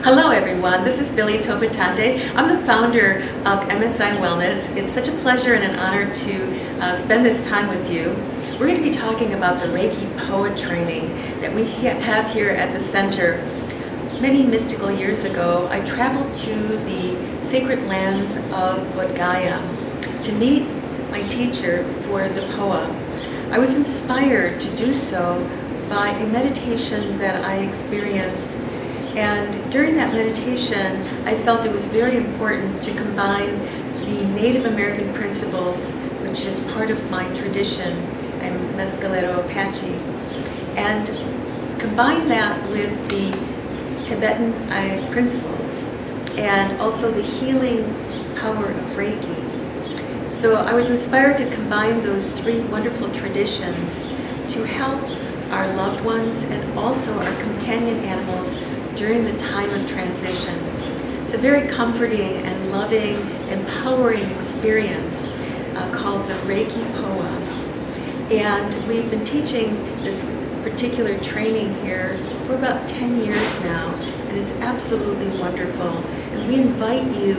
Hello everyone, this is Billy Topatante. I'm the founder of MSI Wellness. It's such a pleasure and an honor to spend this time with you. We're going to be talking about the Reiki Phowa training that we have here at the center. Many mystical years ago, I traveled to the sacred lands of Bodh Gaya to meet my teacher for the Phowa. I was inspired to do so by a meditation that I experienced. And during that meditation, I felt it was very important to combine the Native American principles, which is part of my tradition. I'm Mescalero Apache, and combine that with the Tibetan principles and also the healing power of Reiki. So I was inspired to combine those three wonderful traditions to help our loved ones and also our companion animals during the time of transition. It's a very comforting and loving, empowering experience called the Reiki Phowa. And we've been teaching this particular training here for about 10 years now, and it's absolutely wonderful. And we invite you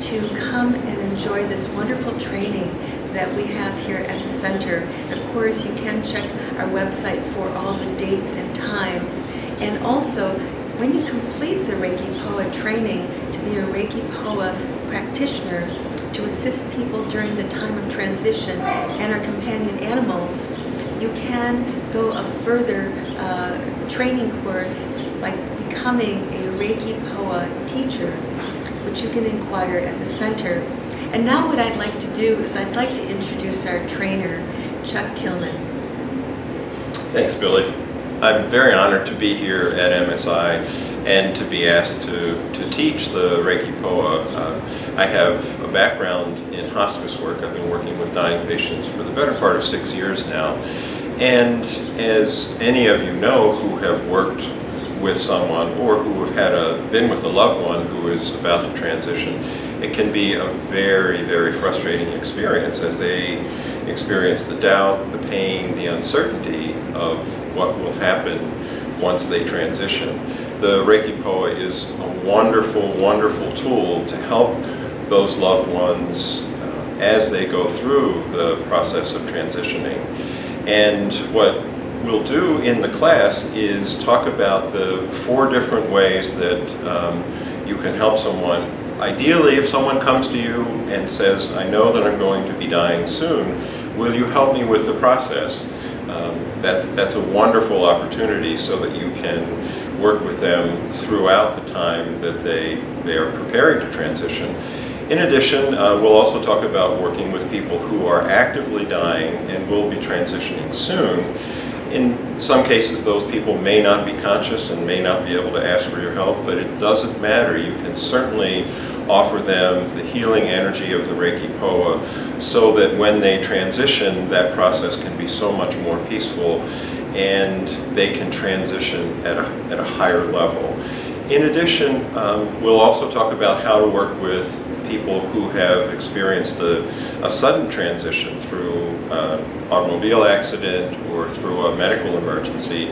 to come and enjoy this wonderful training that we have here at the center. Of course, you can check our website for all the dates and times. And also, when you complete the Reiki Phowa training to be a Reiki Phowa practitioner to assist people during the time of transition and our companion animals, you can go a further training course by becoming a Reiki Phowa teacher, which you can inquire at the center. And now what I'd like to do is I'd like to introduce our trainer, Chuck Kilman. Thanks, Billy. I'm very honored to be here at MSI and to be asked to teach the Reiki Phowa. I have a background in hospice work. I've been working with dying patients for the better part of 6 years now. And as any of you know who have worked with someone or who have been with a loved one who is about to transition, it can be a very, very frustrating experience as they experience the doubt, the pain, the uncertainty of what will happen once they transition. The Reiki Phowa is a wonderful, wonderful tool to help those loved ones as they go through the process of transitioning. And what we'll do in the class is talk about the 4 different ways that you can help someone. Ideally, if someone comes to you and says, I know that I'm going to be dying soon, will you help me with the process? That's a wonderful opportunity so that you can work with them throughout the time that they are preparing to transition. In addition, we'll also talk about working with people who are actively dying and will be transitioning soon. In some cases, those people may not be conscious and may not be able to ask for your help, but it doesn't matter. You can certainly offer them the healing energy of the Reiki Phowa so that when they transition, that process can be so much more peaceful and they can transition at a higher level. In addition, we'll also talk about how to work with people who have experienced a sudden transition through an automobile accident or through a medical emergency.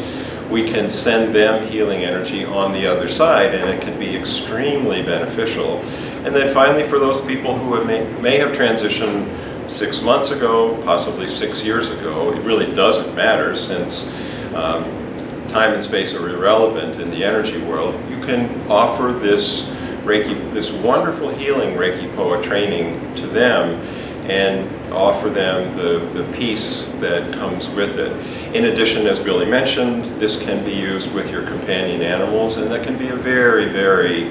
We can send them healing energy on the other side, and it can be extremely beneficial. And then finally, for those people who may have transitioned 6 months ago, possibly 6 years ago, it really doesn't matter since time and space are irrelevant in the energy world. You can offer this wonderful healing Reiki Phowa training to them and offer them the peace that comes with it. In addition, as Billy mentioned, this can be used with your companion animals, and that can be a very, very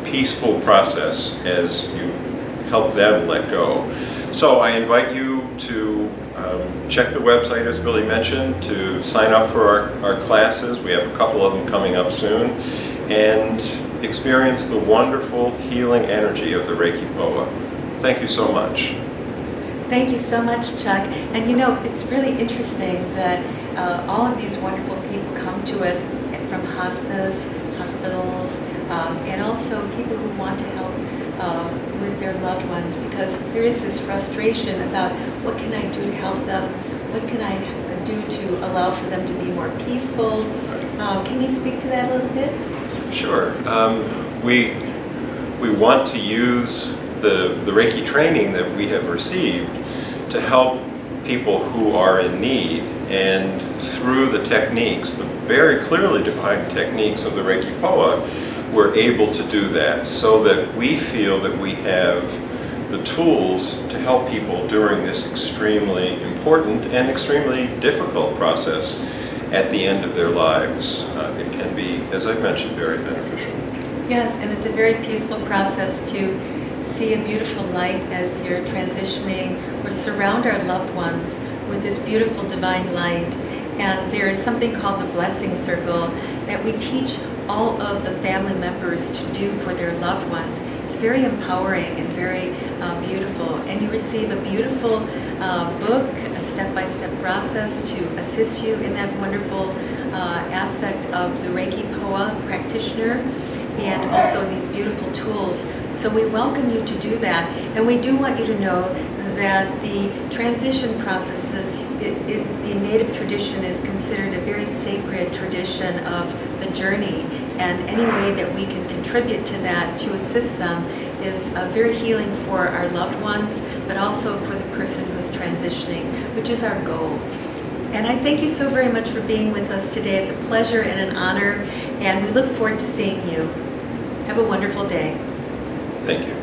peaceful process as you help them let go. So I invite you to check the website, as Billy mentioned, to sign up for our classes. We have a couple of them coming up soon, and experience the wonderful healing energy of the Reiki Phowa. Thank you so much. Thank you so much, Chuck. And you know, it's really interesting that all of these wonderful people come to us from hospice, hospitals, and also people who want to help with their loved ones, because there is this frustration about what can I do to help them, what can I do to allow for them to be more peaceful, Can you speak to that a little bit? Sure. We want to use the Reiki training that we have received to help people who are in need, and through the techniques, the very clearly defined techniques of the Reiki Phowa, we're able to do that so that we feel that we have the tools to help people during this extremely important and extremely difficult process at the end of their lives. It can be, as I've mentioned, very beneficial. Yes, and it's a very peaceful process to see a beautiful light as you're transitioning, or surround our loved ones with this beautiful divine light. And there is something called the blessing circle that we teach all of the family members to do for their loved ones. It's very empowering and very beautiful. And you receive a beautiful book, a step-by-step process to assist you in that wonderful aspect of the Reiki Phowa practitioner, and also these beautiful tools. So we welcome you to do that. And we do want you to know that the transition process in the Native tradition is considered a very sacred tradition of the journey, and any way that we can contribute to that to assist them is very healing for our loved ones, but also for the person who's transitioning, which is our goal. And I thank you so very much for being with us today. It's a pleasure and an honor, and we look forward to seeing you. Have a wonderful day. Thank you.